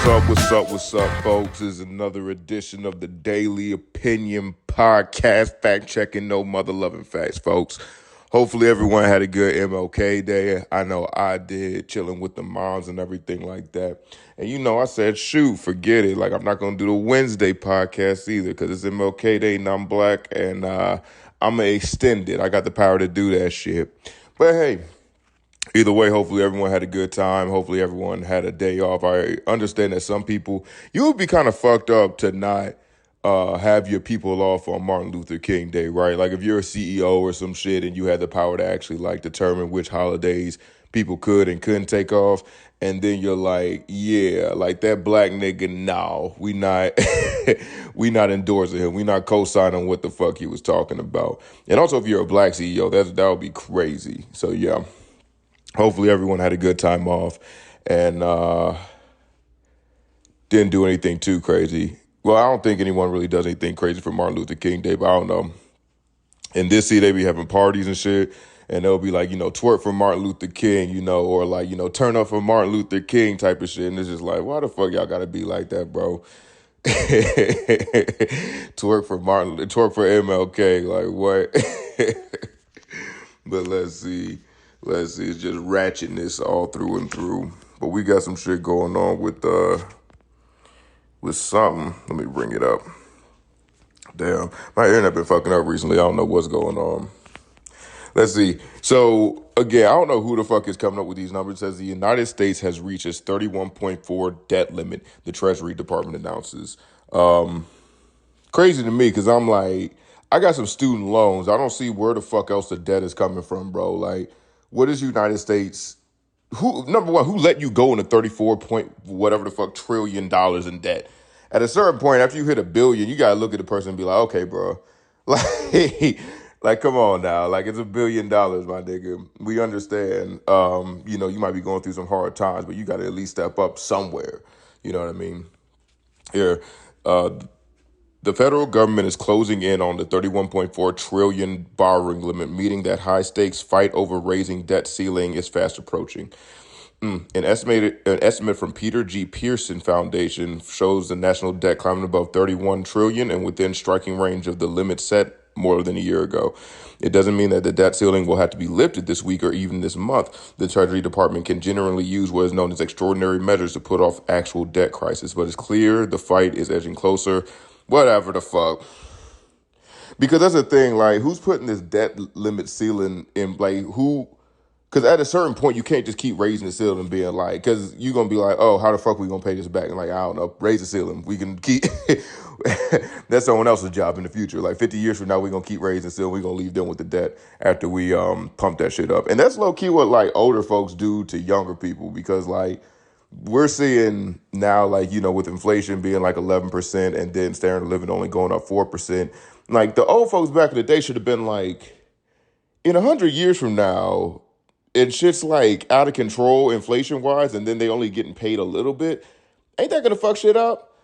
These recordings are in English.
What's up, folks? This is another edition of the Daily Opinion Podcast. Fact checking, no mother loving facts, folks. Hopefully, everyone had a good MLK day. I know I did, chilling with the moms and everything like that. And I said, shoot, forget it. Like, I'm not going to do the Wednesday podcast either because it's MLK Day and I'm black and I'm going to extend it. I got the power to do that shit. But hey, either way, hopefully everyone had a good time. Hopefully everyone had a day off. I understand that some people, you would be kind of fucked up to not have your people off on Martin Luther King Day, right? Like if you're a CEO or some shit and you had the power to actually like determine which holidays people could and couldn't take off, and then you're like, yeah, like that black nigga, no, we not we not endorsing him. We not co-signing what the fuck he was talking about. And also if you're a black CEO, that would be crazy. So yeah. Hopefully everyone had a good time off and didn't do anything too crazy. Well, I don't think anyone really does anything crazy for Martin Luther King Day, but I don't know. In this city, they be having parties and shit, and they'll be like, twerk for Martin Luther King, or like, turn up for Martin Luther King type of shit. And it's just like, why the fuck y'all gotta be like that, bro? Twerk for MLK, like what? But let's see. It's just ratchetness all through and through. But we got some shit going on with something. Let me bring it up. Damn, my internet been fucking up recently. I don't know what's going on. Let's see. So again, I don't know who the fuck is coming up with these numbers. It says the United States has reached its 31.4 debt limit. The Treasury Department announces. Crazy to me because I'm like, I got some student loans. I don't see where the fuck else the debt is coming from, bro. Like, what is United States? Number one, who let you go into 34 point whatever the fuck trillion dollars in debt? At a certain point, after you hit a billion, you gotta look at the person and be like, okay, bro, like come on now, like it's $1 billion, my nigga. We understand, you might be going through some hard times, but you gotta at least step up somewhere. You know what I mean? Here, the federal government is closing in on the 31.4 trillion borrowing limit, meaning that high stakes fight over raising debt ceiling is fast approaching. An estimate from Peter G. Pearson Foundation shows the national debt climbing above 31 trillion and within striking range of the limit set more than a year ago. It doesn't mean that the debt ceiling will have to be lifted this week or even this month. The Treasury Department can generally use what is known as extraordinary measures to put off actual debt crisis, but it's clear the fight is edging closer. Whatever the fuck. Because that's the thing, like, who's putting this debt limit ceiling in, like, who? Because at a certain point, you can't just keep raising the ceiling and being like, because you're going to be like, oh, how the fuck we going to pay this back? And like, I don't know, raise the ceiling. We can keep, that's someone else's job in the future. Like 50 years from now, we're going to keep raising the ceiling. We're going to leave them with the debt after we pump that shit up. And that's low key what like older folks do to younger people because like, we're seeing now, like, with inflation being like 11% and then standard of living only going up 4%. Like, the old folks back in the day should have been like, in 100 years from now, and shit's like out of control inflation-wise, and then they only getting paid a little bit. Ain't that going to fuck shit up?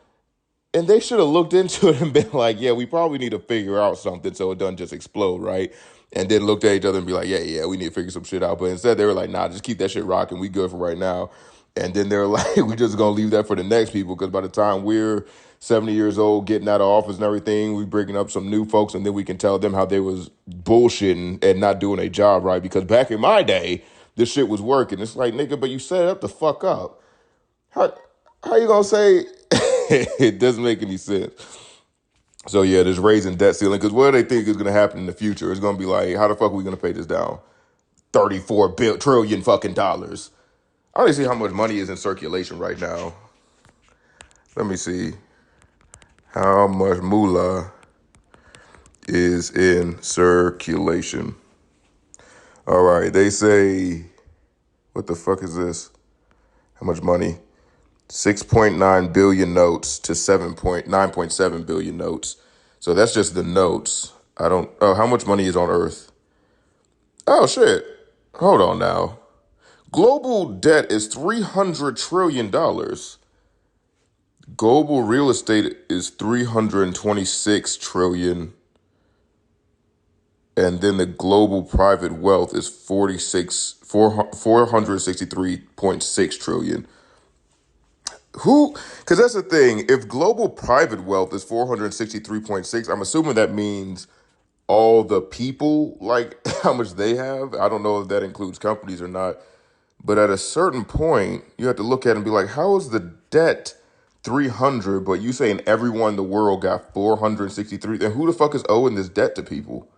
And they should have looked into it and been like, yeah, we probably need to figure out something so it doesn't just explode, right? And then looked at each other and be like, yeah, we need to figure some shit out. But instead, they were like, nah, just keep that shit rocking. We good for right now. And then they're like, we're just going to leave that for the next people because by the time we're 70 years old, getting out of office and everything, we bringing up some new folks and then we can tell them how they was bullshitting and not doing a job right. Because back in my day, this shit was working. It's like, nigga, but you set it up the fuck up. How you going to say it doesn't make any sense? So yeah, this raising debt ceiling, because what do they think is going to happen in the future? It's going to be like, how the fuck are we going to pay this down? 34 trillion fucking dollars. I want to see how much money is in circulation right now. Let me see how much moolah is in circulation. All right, they say, what the fuck is this? How much money? 6.9 billion notes to 9.7 billion notes. So that's just the notes. How much money is on Earth? Oh, shit. Hold on now. Global debt is $300 trillion. Global real estate is 326 trillion. And then the global private wealth is 463.6 trillion. Who? Because that's the thing. If global private wealth is 463.6, I'm assuming that means all the people, like how much they have. I don't know if that includes companies or not. But at a certain point, you have to look at it and be like, how is the debt 300, but you saying everyone in the world got 463? Then who the fuck is owing this debt to people?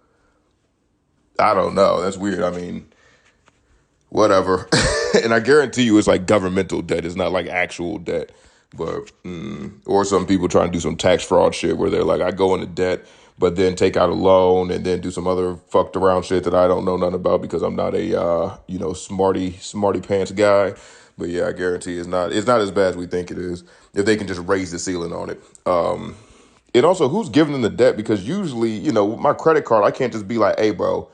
I don't know. That's weird. I mean, whatever. And I guarantee you it's like governmental debt. It's not like actual debt. But, or some people trying to do some tax fraud shit where they're like, I go into debt, but then take out a loan and then do some other fucked around shit that I don't know nothing about because I'm not a, smarty pants guy. But yeah, I guarantee it's not as bad as we think it is if they can just raise the ceiling on it. And also, who's giving them the debt? Because usually, my credit card, I can't just be like, hey, bro,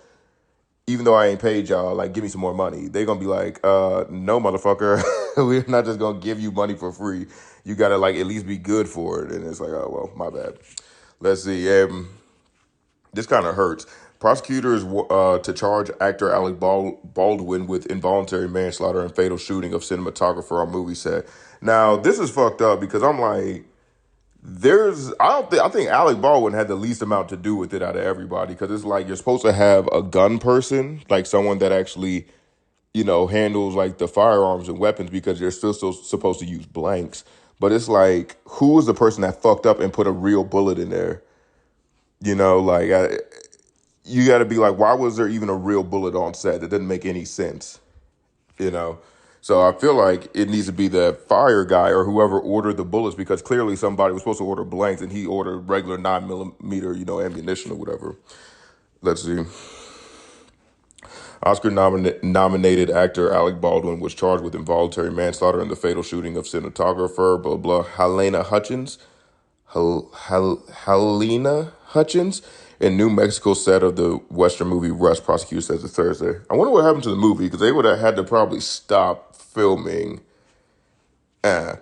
even though I ain't paid y'all, like, give me some more money. They're going to be like, no, motherfucker. We're not just going to give you money for free. You got to, like, at least be good for it. And it's like, oh, well, my bad. Let's see. This kind of hurts. Prosecutors to charge actor Alec Baldwin with involuntary manslaughter and fatal shooting of cinematographer on movie set. Now, this is fucked up because I'm like, I think Alec Baldwin had the least amount to do with it out of everybody because it's like you're supposed to have a gun person, like someone that actually, handles like the firearms and weapons because you're still supposed to use blanks. But it's like, who was the person that fucked up and put a real bullet in there? Like you got to be like, why was there even a real bullet on set? That didn't make any sense, you know? So I feel like it needs to be the fire guy or whoever ordered the bullets because clearly somebody was supposed to order blanks and he ordered regular 9mm, ammunition or whatever. Let's see. Oscar nominated actor Alec Baldwin was charged with involuntary manslaughter in the fatal shooting of cinematographer, blah, blah, Helena Hutchins in New Mexico set of the Western movie Rust, prosecutor says it's Thursday. I wonder what happened to the movie because they would have had to probably stop filming. The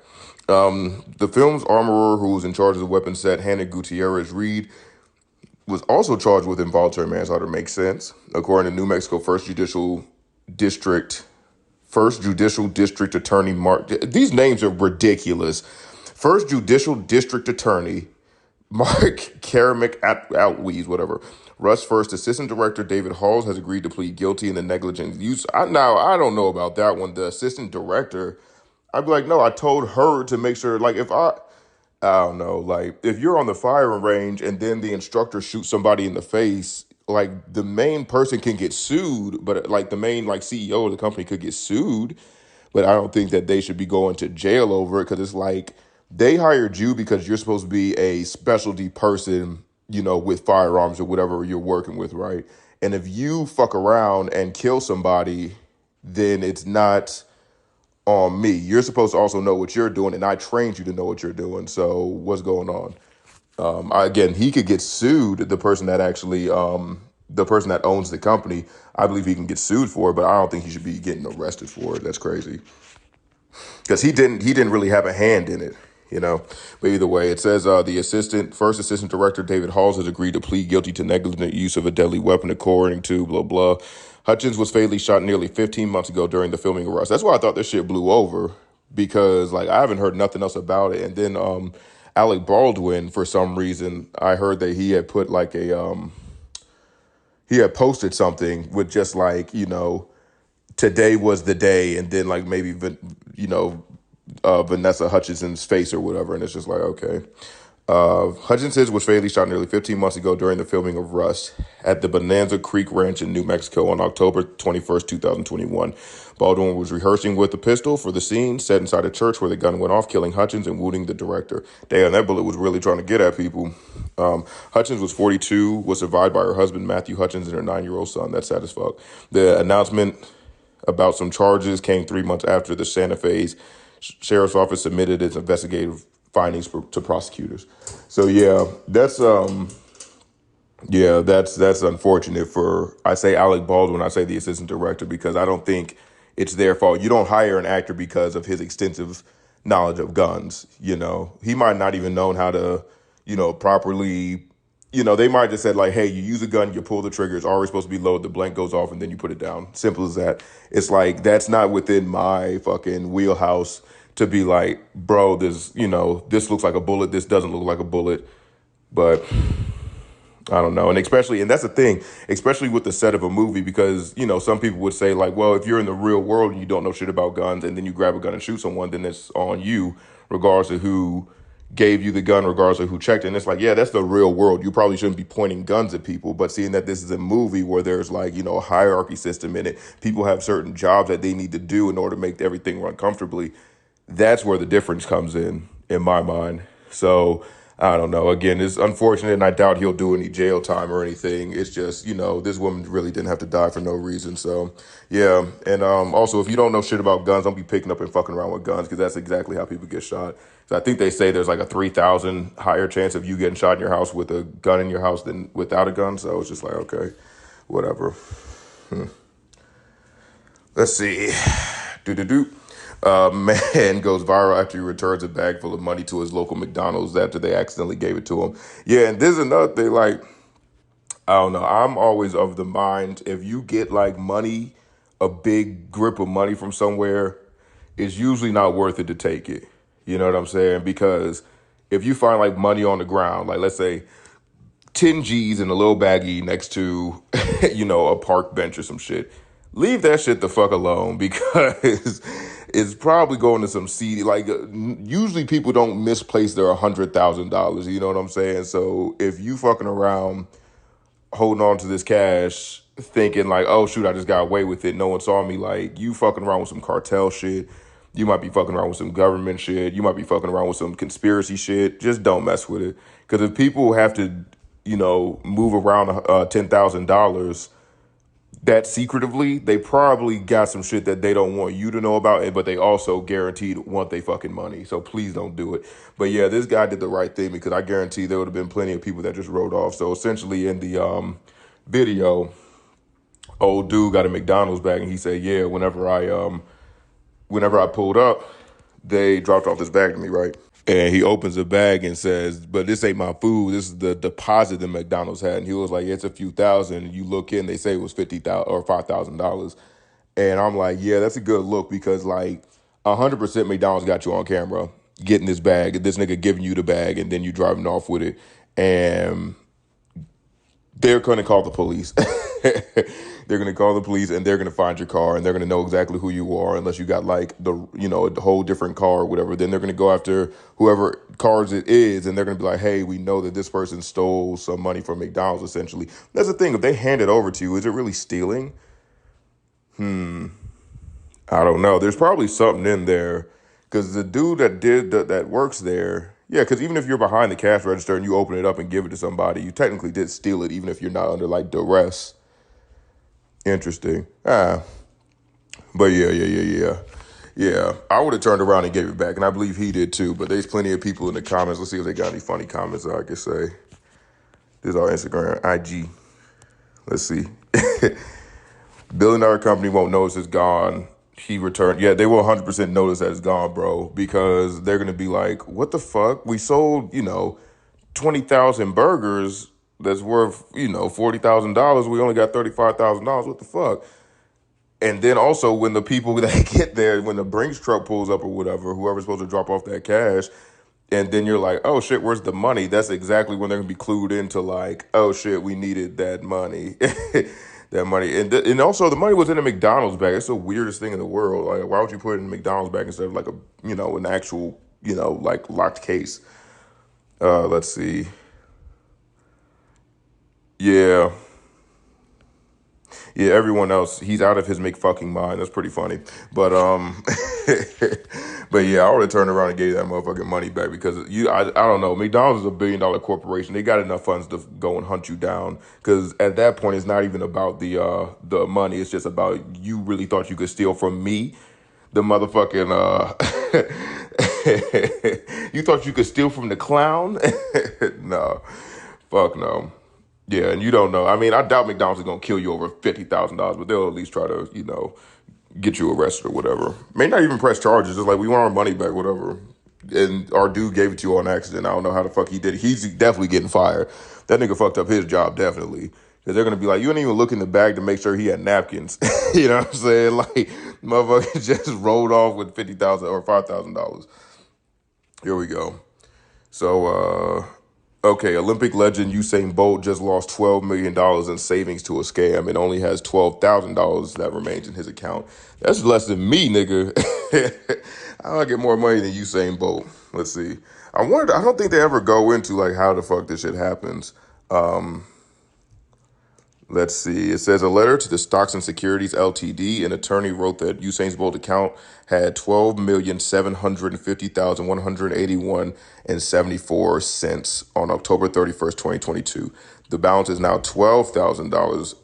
film's armorer, who was in charge of the weapon set, Hannah Gutierrez Reed, was also charged with involuntary manslaughter. Makes sense. According to New Mexico First Judicial District Attorney Mark. These names are ridiculous. First Judicial District Attorney Mark Karamick Outwees, whatever. Rust's first assistant director, David Halls, has agreed to plead guilty in the negligent use. I don't know about that one. The assistant director, I'd be like, no, I told her to make sure, like, I don't know, like, if you're on the firing range and then the instructor shoots somebody in the face, like, the main person can get sued, but, like, the main, like, CEO of the company could get sued, but I don't think that they should be going to jail over it because it's like, they hired you because you're supposed to be a specialty person, with firearms or whatever you're working with, right? And if you fuck around and kill somebody, then it's not on me. You're supposed to also know what you're doing, and I trained you to know what you're doing. So what's going on? Again, he could get sued. The person that owns the company, I believe he can get sued for it, but I don't think he should be getting arrested for it. That's crazy because he didn't really have a hand in it. But either way, it says the first assistant director, David Halls, has agreed to plead guilty to negligent use of a deadly weapon, according to blah, blah. Hutchins was fatally shot nearly 15 months ago during the filming of Rust. That's why I thought this shit blew over because, like, I haven't heard nothing else about it. And then Alec Baldwin, for some reason, I heard that he had put like he had posted something with just like, today was the day, and then like maybe, Vanessa Hutchinson's face or whatever, and it's just like, okay. Hutchinson was fatally shot nearly 15 months ago during the filming of Rust at the Bonanza Creek Ranch in New Mexico on October 21st, 2021. Baldwin was rehearsing with a pistol for the scene set inside a church where the gun went off, killing Hutchins and wounding the director. Damn, that bullet was really trying to get at people. Hutchins was 42, was survived by her husband, Matthew Hutchins, and her 9-year-old son. That's sad as fuck. The announcement about some charges came 3 months after the Santa Fe's Sheriff's Office submitted its investigative findings to prosecutors. So that's unfortunate for, I say Alec Baldwin, I say the assistant director, because I don't think it's their fault. You don't hire an actor because of his extensive knowledge of guns. He might not even known how to, properly, they might just said like, hey, you use a gun, you pull the trigger, it's already supposed to be loaded, the blank goes off, and then you put it down. Simple as that. It's like, that's not within my fucking wheelhouse to be like, bro, this looks like a bullet, this doesn't look like a bullet. But I don't know. And that's the thing, especially with the set of a movie, because, some people would say, like, well, if you're in the real world and you don't know shit about guns and then you grab a gun and shoot someone, then it's on you, regardless of who gave you the gun, regardless of who checked it. And it's like, yeah, that's the real world. You probably shouldn't be pointing guns at people. But seeing that this is a movie where there's like, a hierarchy system in it, people have certain jobs that they need to do in order to make everything run comfortably. That's where the difference comes in my mind. So I don't know. Again, it's unfortunate, and I doubt he'll do any jail time or anything. It's just, this woman really didn't have to die for no reason. So, yeah. And also, if you don't know shit about guns, don't be picking up and fucking around with guns, because that's exactly how people get shot. So I think they say there's like a 3,000 higher chance of you getting shot in your house with a gun in your house than without a gun. So it's just like, okay, whatever. Let's see. Do. Man goes viral after he returns a bag full of money to his local McDonald's after they accidentally gave it to him. Yeah, and this is another thing, like, I don't know. I'm always of the mind, if you get like money, a big grip of money from somewhere, it's usually not worth it to take it. You know what I'm saying? Because if you find like money on the ground, like let's say 10 G's in a little baggie next to, a park bench or some shit, leave that shit the fuck alone, because it's probably going to some seedy, like usually people don't misplace their $100,000. You know what I'm saying? So if you fucking around holding on to this cash thinking like, oh shoot, I just got away with it, no one saw me, like you fucking around with some cartel shit. You might be fucking around with some government shit. You might be fucking around with some conspiracy shit. Just don't mess with it. Because if people have to, move around $10,000, that secretively, they probably got some shit that they don't want you to know about, but they also guaranteed want they fucking money. So please don't do it. But yeah, this guy did the right thing, because I guarantee there would have been plenty of people that just rode off. So essentially in the video, old dude got a McDonald's bag, and he said, yeah, whenever I pulled up, they dropped off this bag to me, right? And he opens the bag and says, but this ain't my food. This is the deposit that McDonald's had. And he was like, it's a few thousand. And you look in, they say it was $50,000 or $5,000. And I'm like, yeah, that's a good look, because like 100% McDonald's got you on camera getting this bag, this nigga giving you the bag, and then you driving off with it. And they're going to call the police. They're going to call the police, and they're going to find your car, and they're going to know exactly who you are, unless you got like a whole different car or whatever. Then they're going to go after whoever cars it is, and they're going to be like, hey, we know that this person stole some money from McDonald's, essentially. That's the thing. If they hand it over to you, is it really stealing? I don't know. There's probably something in there, because the dude that works there, yeah, because even if you're behind the cash register and you open it up and give it to somebody, you technically did steal it, even if you're not under like duress. Interesting. But yeah. I would have turned around and gave it back, and I believe he did too. But there's plenty of people in the comments. Let's see if they got any funny comments I can say. This is our Instagram, IG. Let's see. Billion-dollar company won't notice it's gone. He returned. Yeah, they will 100% notice that it's gone, bro, because they're going to be like, what the fuck? We sold, 20,000 burgers that's worth, $40,000. We only got $35,000. What the fuck? And then also when the people that get there, when the Brinks truck pulls up or whatever, whoever's supposed to drop off that cash, and then you're like, oh shit, where's the money? That's exactly when they're going to be clued into like, oh shit, we needed that money. That money. And also the money was in a McDonald's bag. It's the weirdest thing in the world. Like, why would you put it in a McDonald's bag instead of like an actual, like locked case? Let's see. Yeah. Yeah, everyone else, he's out of his McFucking mind. That's pretty funny. But but yeah, I would have turned around and gave that motherfucking money back, because I don't know. McDonald's is a billion-dollar corporation. They got enough funds to go and hunt you down, because at that point it's not even about the money. It's just about, you really thought you could steal from me, the motherfucking you thought you could steal from the clown? No. Fuck no. Yeah, and you don't know. I mean, I doubt McDonald's is going to kill you over $50,000, but they'll at least try to, get you arrested or whatever. May not even press charges. Just like, we want our money back, whatever. And our dude gave it to you on accident. I don't know how the fuck he did it. He's definitely getting fired. That nigga fucked up his job, definitely. Because they're going to be like, you didn't even look in the bag to make sure he had napkins. You know what I'm saying? Like, motherfucker just rolled off with $50,000 or $5,000. Here we go. So, okay, Olympic legend Usain Bolt just lost $12 million in savings to a scam and only has $12,000 that remains in his account. That's less than me, nigga. I'll get more money than Usain Bolt. Let's see. I don't think they ever go into like how the fuck this shit happens. Let's see. It says a letter to the Stocks and Securities Ltd. An attorney wrote that Usain Bolt account had 12,750,181 and 74 cents on October 31st, 2022. The balance is now $12,000.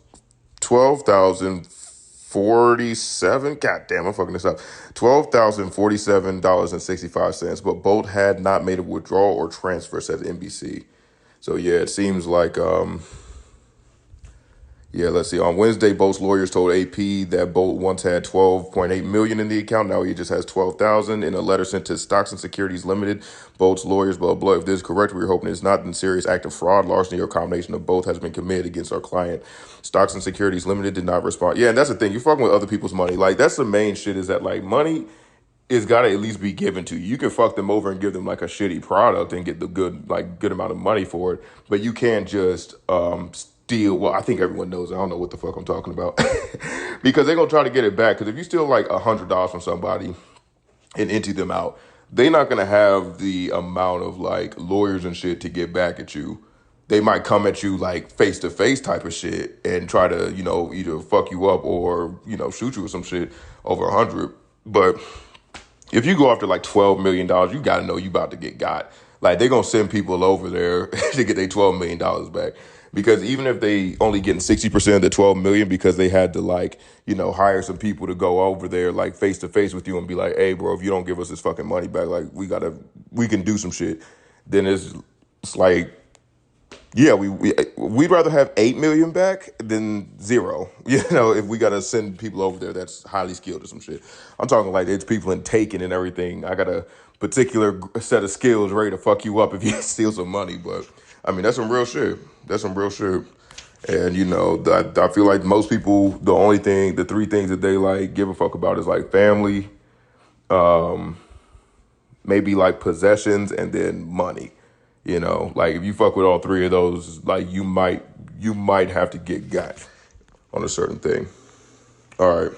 12,047. God damn, I'm fucking this up. $12,047.65. But Bolt had not made a withdrawal or transfer, says NBC. So yeah, it seems like yeah, let's see. On Wednesday, Bolt's lawyers told AP that Bolt once had 12.8 million in the account. Now he just has 12,000. In a letter sent to Stocks and Securities Limited, Bolt's lawyers, blah, blah. If this is correct, we're hoping it's not a serious act of fraud, larceny, or combination of both has been committed against our client. Stocks and Securities Limited did not respond. Yeah, and that's the thing. You're fucking with other people's money. Like, that's the main shit is that, like, money is got to at least be given to you. You can fuck them over and give them, like, a shitty product and get the good amount of money for it. But you can't just, steal. Well, I think everyone knows. I don't know what the fuck I'm talking about because they're gonna try to get it back. Because if you steal like $100 from somebody and empty them out, they're not gonna have the amount of like lawyers and shit to get back at you. They might come at you like face to face type of shit and try to either fuck you up or shoot you with some shit over 100. But if you go after like $12 million, you gotta know you about to get got. Like they're gonna send people over there to get their $12 million back. Because even if they only getting 60% of the 12 million because they had to hire some people to go over there like face to face with you and be like, hey bro, if you don't give us this fucking money back, like we can do some shit. Then it's like, yeah, we'd rather have 8 million back than zero. If we gotta send people over there that's highly skilled or some shit. I'm talking like it's people in taking and everything. I got a particular set of skills ready to fuck you up if you steal some money, but I mean, that's some real shit. That's some real shit. And, I feel like most people, the three things that they like give a fuck about is like family, maybe like possessions, and then money. Like if you fuck with all three of those, like you might have to get got on a certain thing. All right.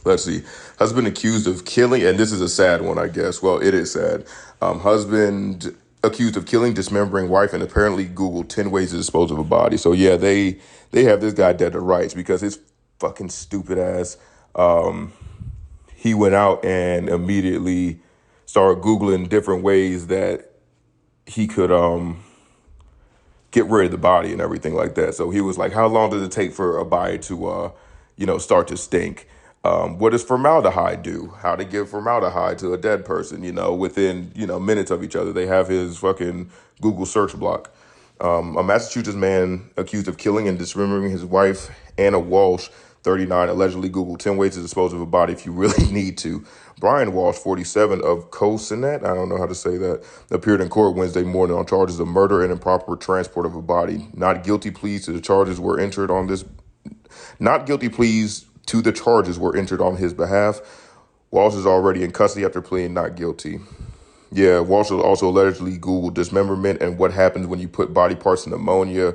Let's see. Husband accused of killing, and this is a sad one, I guess. Well, it is sad. Husband accused of killing, dismembering wife, and apparently Googled 10 ways to dispose of a body. So yeah, they have this guy dead to rights because his fucking stupid ass, he went out and immediately started Googling different ways that he could get rid of the body and everything like that. So he was like, how long does it take for a body to start to stink? What does formaldehyde do? How to give formaldehyde to a dead person, within, minutes of each other. They have his fucking Google search block. A Massachusetts man accused of killing and dismembering his wife, Anna Walsh, 39, allegedly Googled 10 ways to dispose of a body if you really need to. Brian Walsh, 47, of Coasinet, I don't know how to say that, appeared in court Wednesday morning on charges of murder and improper transport of a body. Not guilty pleas to the charges were entered on his behalf. Walsh is already in custody after pleading not guilty. Yeah, Walsh also allegedly Googled dismemberment and what happens when you put body parts in ammonia.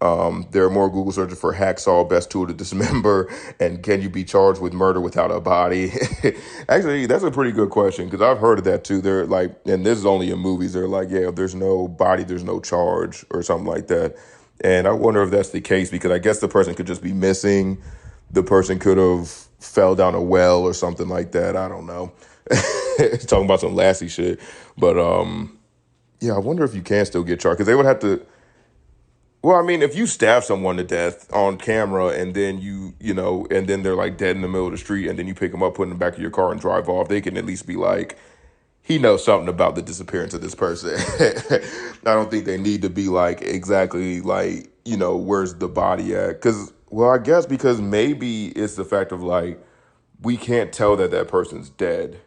There are more Google searches for hacksaw, best tool to dismember, and can you be charged with murder without a body? Actually, that's a pretty good question because I've heard of that too. They're like, and this is only in movies, they're like, yeah, if there's no body, there's no charge or something like that. And I wonder if that's the case because I guess the person could just be missing. The person could have fell down a well or something like that. I don't know. Talking about some Lassie shit. But, yeah, I wonder if you can still get charged because they would have to. Well, I mean, if you stab someone to death on camera and then and then they're like dead in the middle of the street and then you pick them up, put them in the back of your car and drive off, they can at least be like, he knows something about the disappearance of this person. I don't think they need to be like exactly like, where's the body at? Because, well, I guess because maybe it's the fact of like, we can't tell that person's dead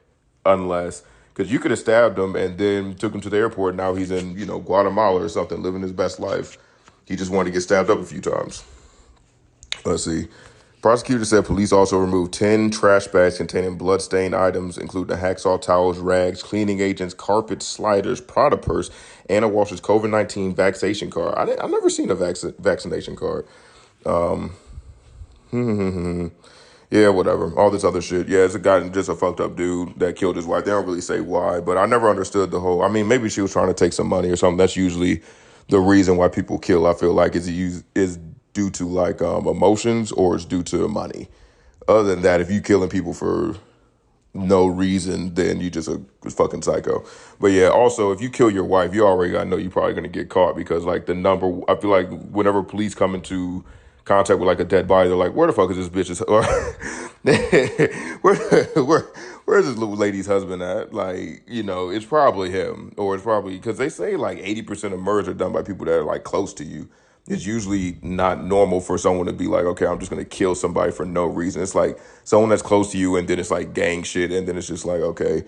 unless, because you could have stabbed him and then took him to the airport. Now he's in, Guatemala or something, living his best life. He just wanted to get stabbed up a few times. Let's see. Prosecutors said police also removed 10 trash bags containing blood-stained items, including hacksaw towels, rags, cleaning agents, carpet sliders, Prada purse, Anna Walsh's COVID-19 vaccination card. I've never seen a vaccination card. Yeah, whatever. All this other shit. Yeah, it's a guy, just a fucked up dude that killed his wife. They don't really say why, but I never understood the whole. I mean, maybe she was trying to take some money or something. That's usually the reason why people kill. I feel like is due to like emotions or it's due to money. Other than that, if you killing people for no reason, then you just a fucking psycho. But yeah, also if you kill your wife, you already gotta know you're probably gonna get caught because like the number. I feel like whenever police come into contact with like a dead body, they're like, where the fuck is this bitch's or where's this little lady's husband at? Like, it's probably him. Or it's probably because they say like 80% of murders are done by people that are like close to you. It's usually not normal for someone to be like, okay, I'm just gonna kill somebody for no reason. It's like someone that's close to you and then it's like gang shit, and then it's just like, okay,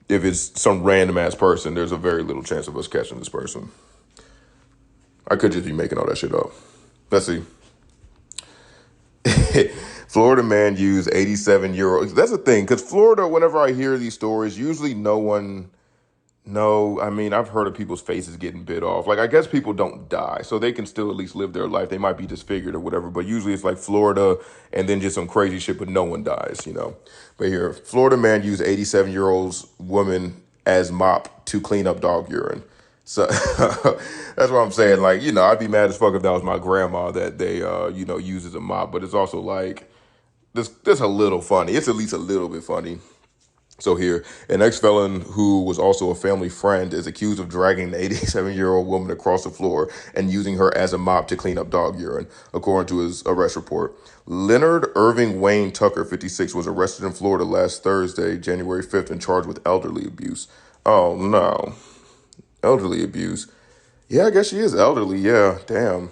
if it's some random ass person, there's a very little chance of us catching this person. I could just be making all that shit up. Let's see. Florida man used 87-year-old. That's the thing, because Florida, whenever I hear these stories, usually no one. No, I mean, I've heard of people's faces getting bit off. Like, I guess people don't die, so they can still at least live their life. They might be disfigured or whatever, but usually it's like Florida and then just some crazy shit, but no one dies. But here, Florida man used 87-year-old woman as mop to clean up dog urine. So that's what I'm saying. Like, I'd be mad as fuck if that was my grandma that they, use as a mop. But it's also like, this a little funny. It's at least a little bit funny. So here, an ex-felon who was also a family friend is accused of dragging the 87-year-old woman across the floor and using her as a mop to clean up dog urine, according to his arrest report. Leonard Irving Wayne Tucker, 56, was arrested in Florida last Thursday, January 5th, and charged with elderly abuse. Oh, no. Elderly abuse. Yeah, I guess she is elderly. Yeah, damn.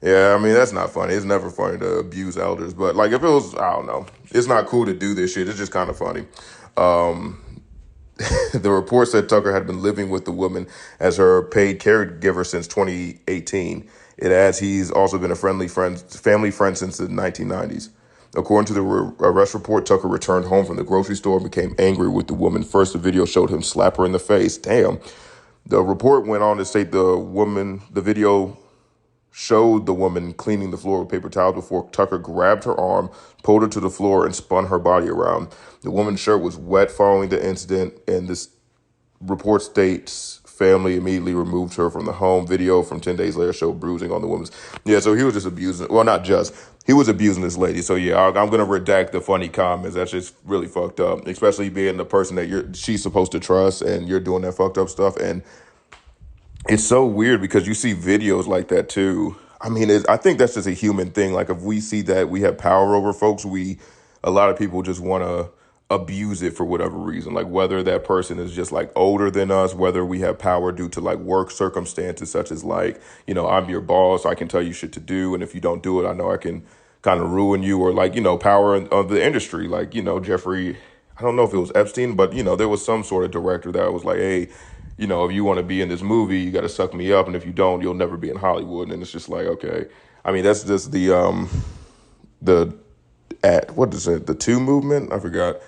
Yeah, I mean, that's not funny. It's never funny to abuse elders. But, like, if it was, I don't know. It's not cool to do this shit. It's just kind of funny. The report said Tucker had been living with the woman as her paid caregiver since 2018. It adds he's also been a family friend since the 1990s. According to the arrest report, Tucker returned home from the grocery store and became angry with the woman. First, the video showed him slap her in the face. Damn. The report went on to state the video showed the woman cleaning the floor with paper towels before Tucker grabbed her arm, pulled her to the floor, and spun her body around. The woman's shirt was wet following the incident, and this report states family immediately removed her from the home. Video from 10 days later showed bruising on the woman's. Yeah, so he was just abusing. Well, not just. He was abusing this lady. So yeah, I'm gonna redact the funny comments. That's just really fucked up, especially being the person that she's supposed to trust, and you're doing that fucked up stuff. And it's so weird because you see videos like that too. I mean, I think that's just a human thing. Like if we see that we have power over folks, a lot of people just want to abuse it for whatever reason. Like whether that person is just like older than us, whether we have power due to like work circumstances such as like, I'm your boss, I can tell you shit to do. And if you don't do it, I know I can kind of ruin you, or like, power of the industry. Like, Jeffrey, I don't know if it was Epstein, but, there was some sort of director that was like, hey, if you want to be in this movie, you got to suck me up. And if you don't, you'll never be in Hollywood. And it's just like, okay. I mean, that's just what is it? The Two movement? I forgot.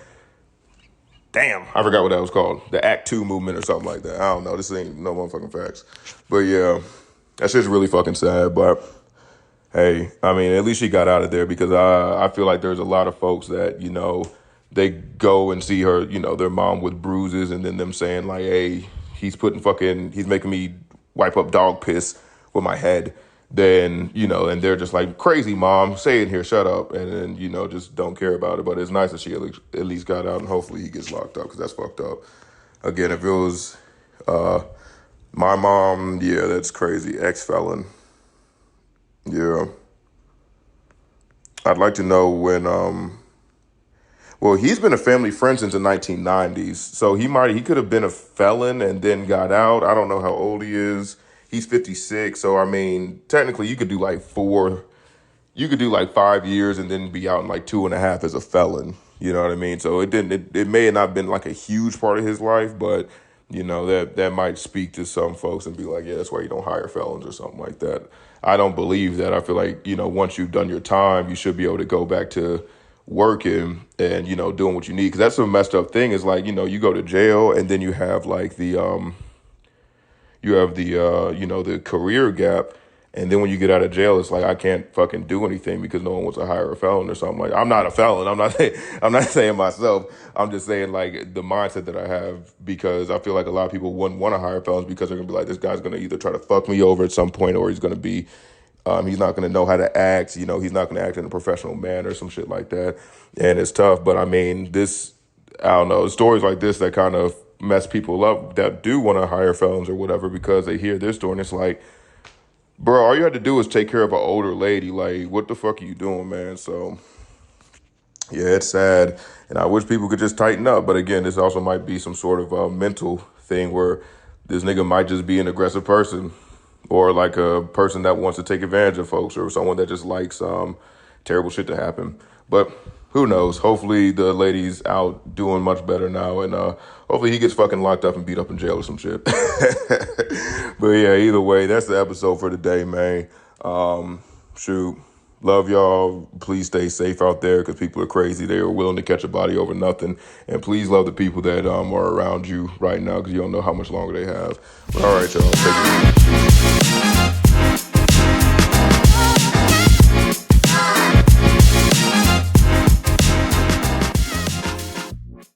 Damn, I forgot what that was called. The Act Two movement or something like that. I don't know. This ain't no motherfucking facts. But yeah, that's just really fucking sad. But hey, I mean, at least she got out of there, because I feel like there's a lot of folks that, they go and see her, their mom with bruises, and then them saying like, hey, he's making me wipe up dog piss with my head. Then, and they're just like, crazy mom, say it here, shut up. And then, just don't care about it. But it's nice that she at least got out, and hopefully he gets locked up, because that's fucked up. Again, if it was my mom, yeah, that's crazy. Ex-felon. Yeah. I'd like to know when, well, he's been a family friend since the 1990s. So he could have been a felon and then got out. I don't know how old he is. He's 56. So, I mean, technically you could do like 5 years and then be out in like 2.5 as a felon. You know what I mean? So it may have not been like a huge part of his life, but that might speak to some folks and be like, yeah, that's why you don't hire felons or something like that. I don't believe that. I feel like, once you've done your time, you should be able to go back to working and, doing what you need. Because that's a messed up thing is like, you go to jail and then you have like the career gap. And then when you get out of jail, it's like I can't fucking do anything because no one wants to hire a felon or something. Like I'm not a felon. I'm not saying myself. I'm just saying like the mindset that I have because I feel like a lot of people wouldn't want to hire felons because they're gonna be like, this guy's gonna either try to fuck me over at some point or he's gonna be, he's not gonna know how to act. He's not gonna act in a professional manner, some shit like that. And it's tough. But I mean, I don't know, stories like this that kind of mess people up that do want to hire felons or whatever because they hear this story and it's like, bro, all you had to do is take care of an older lady. Like, what the fuck are you doing, man? So, yeah, it's sad. And I wish people could just tighten up. But again, this also might be some sort of mental thing where this nigga might just be an aggressive person or like a person that wants to take advantage of folks or someone that just likes terrible shit to happen. But who knows? Hopefully the lady's out doing much better now and hopefully he gets fucking locked up and beat up in jail or some shit. But yeah, either way, that's the episode for today, man. Shoot. Love y'all. Please stay safe out there because people are crazy. They are willing to catch a body over nothing. And please love the people that are around you right now because you don't know how much longer they have. But all right, y'all. Take it easy.